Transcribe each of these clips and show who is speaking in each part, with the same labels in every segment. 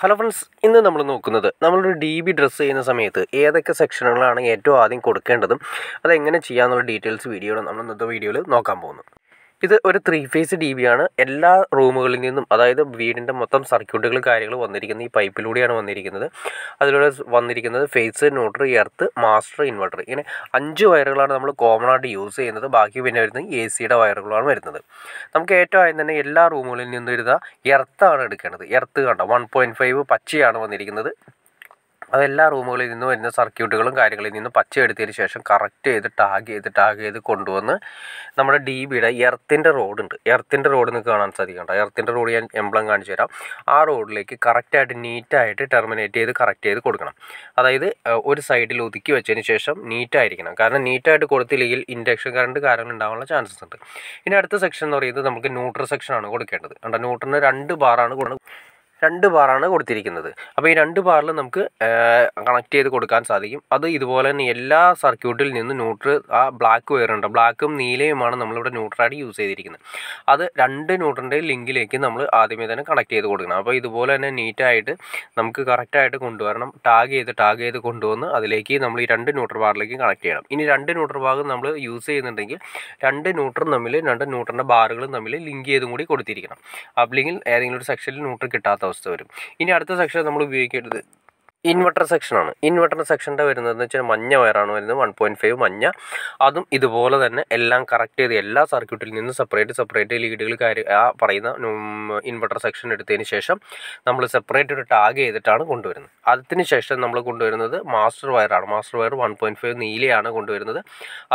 Speaker 1: Hello friends, ഇന്ന് നമ്മൾ നോക്കുന്നത് നമ്മളൊരു DB ഡ്രസ് ചെയ്യുന്ന സമയത്ത് ഏതൊക്കെ സെക്ഷനുകളാണ് ഏറ്റവും ആദ്യം കൊടുക്കേണ്ടതും അതെങ്ങനെ ചെയ്യാന്നുള്ള ഡീറ്റെയിൽസ് വീഡിയോയിൽ നമ്മൾ ഇന്നത്തെ വീഡിയോയിൽ നോക്കാൻ പോകുന്നു. ഇത് ഒരു 3 ഫേസ് DB ആണ്. എല്ലാ റൂമുകളിൽ നിന്നും അതായത് വീടിൻ്റെ മൊത്തം സർക്യൂട്ടുകൾ കാര്യങ്ങൾ വന്നിരിക്കുന്നത് ഈ പൈപ്പിലൂടെയാണ് വന്നിരിക്കുന്നത്. അതിലൂടെ വന്നിരിക്കുന്നത് phase, neutral, earth, master, inverter. ഇങ്ങനെ 5 വയറുകളാണ് നമ്മൾ കോമൺ ആയിട്ട് യൂസ് ചെയ്യുന്നത്. ബാക്കി പിന്നെ വരുന്നത് AC വയറുകളാണ് വരുന്നത്. നമുക്ക് ഏറ്റവും ആദ്യം തന്നെ എല്ലാ റൂമുകളിൽ നിന്നും വരുന്ന എർത്താണ് എടുക്കേണ്ടത്. എർത്ത് കണ്ടോ 1.5 പച്ചയാണ് വന്നിരിക്കുന്നത്. അതെല്ലാ റൂമുകളിൽ നിന്നും വരുന്ന സർക്യൂട്ടുകളും കാര്യങ്ങളിൽ നിന്നും പച്ച എടുത്തതിന് ശേഷം കറക്റ്റ് ചെയ്ത് ടാഗ് ചെയ്ത് കൊണ്ടുവന്ന് നമ്മുടെ DBയുടെ എർത്തിൻ്റെ റോഡുണ്ട്. എർത്തിൻ്റെ റോഡ് നിങ്ങൾക്ക് കാണാൻ സാധിക്കണ്ട. എർത്തിൻ്റെ റോഡ് ഞാൻ എംബ്ലം കാണിച്ചു തരാം. ആ റോഡിലേക്ക് കറക്റ്റായിട്ട് നീറ്റായിട്ട് ടെർമിനേറ്റ് ചെയ്ത് കറക്റ്റ് ചെയ്ത് കൊടുക്കണം. അതായത് ഒരു സൈഡിൽ ഒതുക്കി വെച്ചതിന് ശേഷം നീറ്റായിരിക്കണം. കാരണം നീറ്റായിട്ട് കൊടുത്തില്ലെങ്കിൽ ഇൻഡക്ഷൻ കറണ്ട് കാര്യങ്ങൾ ഉണ്ടാകാനുള്ള ചാൻസസ് ഉണ്ട്. ഇനി അടുത്ത സെക്ഷൻ എന്ന് പറയുന്നത് നമുക്ക് ന്യൂട്രൽ സെക്ഷനാണ് കൊടുക്കേണ്ടത്. കണ്ടോ, ന്യൂട്രലിന് 2 ബാറാണ് കൊടുത്തിരിക്കുന്നത്. അപ്പോൾ ഈ 2 ബാറിൽ നമുക്ക് കണക്ട് ചെയ്ത് കൊടുക്കാൻ സാധിക്കും. അത് ഇതുപോലെ തന്നെ എല്ലാ സർക്യൂട്ടിൽ നിന്നും ന്യൂട്രൽ ആ ബ്ലാക്ക് വയറുണ്ട്, ബ്ലാക്കും നീലയുമാണ് നമ്മളിവിടെ ന്യൂട്രലായിട്ട് യൂസ് ചെയ്തിരിക്കുന്നത്. അത് 2 ന്യൂട്രലിൻ്റെ ലിങ്കിലേക്ക് നമ്മൾ ആദ്യമേ തന്നെ കണക്ട് ചെയ്ത് കൊടുക്കണം. അപ്പോൾ ഇതുപോലെ തന്നെ നീറ്റായിട്ട് നമുക്ക് കറക്റ്റായിട്ട് കൊണ്ടുവരണം. ടാഗ് ചെയ്ത് കൊണ്ടുവന്ന് അതിലേക്ക് നമ്മൾ ഈ 2 ന്യൂട്രൽ ബാറിലേക്ക് കണക്ട് ചെയ്യണം. ഇനി 2 ന്യൂട്രൽ ഭാഗം നമ്മൾ യൂസ് ചെയ്യുന്നുണ്ടെങ്കിൽ 2 ന്യൂട്രലിൻ്റെ ബാറുകളും തമ്മിൽ ലിങ്ക് ചെയ്തും കൂടി കൊടുത്തിരിക്കണം. അല്ലെങ്കിൽ ഏതെങ്കിലും ഒരു സെക്ഷനിൽ ന്യൂട്രൽ കിട്ടാത്ത അവസ്ഥ വരും. ഇനി അടുത്ത സെക്ഷൻ നമ്മൾ ഉപയോഗിക്കേണ്ടത് ഇൻവെർട്ടർ സെക്ഷനാണ്. ഇൻവെർട്ടർ സെക്ഷൻ്റെ വരുന്നതെന്ന് വെച്ചാൽ മഞ്ഞ വയറാണ് വരുന്നത്, 1.5 മഞ്ഞ. അതും ഇതുപോലെ തന്നെ എല്ലാം കറക്റ്റ് ചെയ്ത് എല്ലാ സർക്യൂട്ടിൽ നിന്ന് സെപ്പറേറ്റ് ലീഡുകൾ ആ പറയുന്ന ഇൻവെർട്ടർ സെക്ഷൻ എടുത്തതിന് ശേഷം നമ്മൾ സെപ്പറേറ്റ് ഒരു ടാഗ് ചെയ്തിട്ടാണ് കൊണ്ടുവരുന്നത്. അതിന് ശേഷം നമ്മൾ കൊണ്ടുവരുന്നത് മാസ്റ്റർ വയറാണ്. മാസ്റ്റർ വയർ 1.5 നീലയാണ് കൊണ്ടുവരുന്നത്.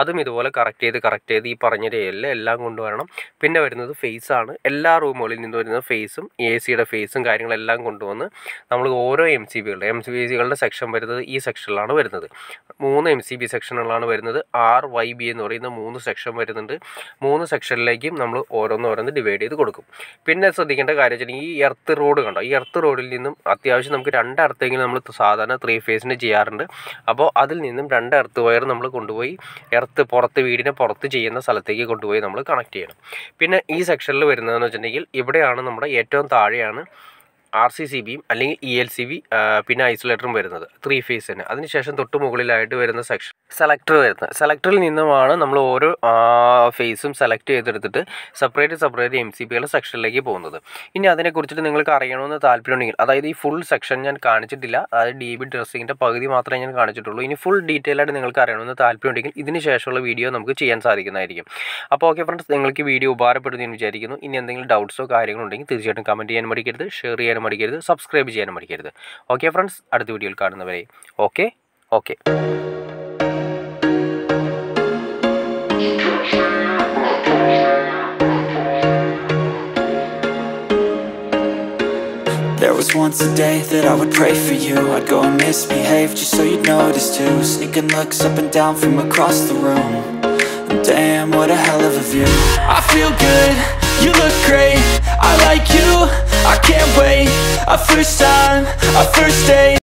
Speaker 1: അതും ഇതുപോലെ കറക്റ്റ് ചെയ്ത് ഈ പറഞ്ഞ എല്ലാം കൊണ്ടുവരണം. പിന്നെ വരുന്നത് ഫേസ് ആണ്. എല്ലാ റൂമുകളിൽ നിന്ന് വരുന്ന ഫേസും AC ഫേസും കാര്യങ്ങളെല്ലാം കൊണ്ടുവന്ന് നമ്മൾ ഓരോ MCBകളുടെ സെക്ഷൻ വരുന്നത് ഈ സെക്ഷനിലാണ് വരുന്നത്. 3 MCB സെക്ഷനുകളാണ് വരുന്നത്. RYB എന്ന് പറയുന്ന 3 സെക്ഷൻ വരുന്നുണ്ട്. 3 സെക്ഷനിലേക്കും നമ്മൾ ഓരോന്ന് ഡിവൈഡ് ചെയ്ത് കൊടുക്കും. പിന്നെ ശ്രദ്ധിക്കേണ്ട കാര്യം വെച്ചാൽ ഈ എർത്ത് റോഡ് കണ്ടോ, ഈ എർത്ത് റോഡിൽ നിന്നും അത്യാവശ്യം നമുക്ക് 2 എർത്തെങ്കിലും നമ്മൾ സാധാരണ 3 ഫേസിന് ചെയ്യാറുണ്ട്. അപ്പോൾ അതിൽ നിന്നും 2 എർത്ത് വയർ നമ്മൾ കൊണ്ടുപോയി വീടിനെ പുറത്ത് ചെയ്യുന്ന സ്ഥലത്തേക്ക് കൊണ്ടുപോയി നമ്മൾ കണക്ട് ചെയ്യണം. പിന്നെ ഈ സെക്ഷനിൽ വരുന്നതെന്ന് വെച്ചിട്ടുണ്ടെങ്കിൽ ഇവിടെയാണ് നമ്മുടെ ഏറ്റവും താഴെയാണ് RCCBയും അല്ലെങ്കിൽ ELCB പിന്നെ ഐസൊലേറ്ററും വരുന്നത് 3 ഫേസിന്. അതിനുശേഷം തൊട്ട് മുകളിലായിട്ട് വരുന്ന സെക്ഷൻ സെലക്ടറിൽ നിന്നുമാണ് നമ്മൾ ഓരോ ഫേസും സെലക്ട് ചെയ്തെടുത്തിട്ട് സെപ്പറേറ്റ് MCBകളുടെ സെക്ഷനിലേക്ക് പോകുന്നത്. ഇനി അതിനെക്കുറിച്ചിട്ട് നിങ്ങൾക്ക് അറിയണമെന്ന് താല്പര്യമുണ്ടെങ്കിൽ, അതായത് ഈ ഫുൾ സെക്ഷൻ ഞാൻ കാണിച്ചിട്ടില്ല, അതായത് DB ഡ്രസ്സിങ്ങിൻ്റെ പകുതി മാത്രമേ ഞാൻ കാണിച്ചിട്ടുള്ളൂ. ഇനി ഫുൾ ഡീറ്റെയിൽ ആയിട്ട് നിങ്ങൾക്ക് അറിയണമെന്ന് താല്പര്യമുണ്ടെങ്കിൽ ഇതിന് ശേഷമുള്ള വീഡിയോ നമുക്ക് ചെയ്യാൻ സാധിക്കുന്നതായിരിക്കും. അപ്പോൾ ഓക്കെ ഫ്രണ്ട്സ്, നിങ്ങൾക്ക് വീഡിയോ ഉപകാരപ്പെടുമെന്ന് വിചാരിക്കുന്നു. ഇനി എന്തെങ്കിലും ഡൗട്ട്സോ കാര്യങ്ങളോ ഉണ്ടെങ്കിൽ തീർച്ചയായിട്ടും കമൻറ്റ് ചെയ്യാൻ മടിക്കരുത്, ഷെയർ ചെയ്യാനും മടിക്കരുത്, സബ്സ്ക്രൈബ് ചെയ്യാനും മടിക്കരുത്. ഓക്കെ ഫ്രണ്ട്സ്, അടുത്ത വീഡിയോയിൽ കാണുന്നവരെ okay.
Speaker 2: There was once a day that I would pray for you. I'd go and misbehave just so you'd notice too. Sneaking looks up and down from across the room. Damn, what a hell of a view. I feel good, you look great, I like you, I can't wait. A first time, a first date.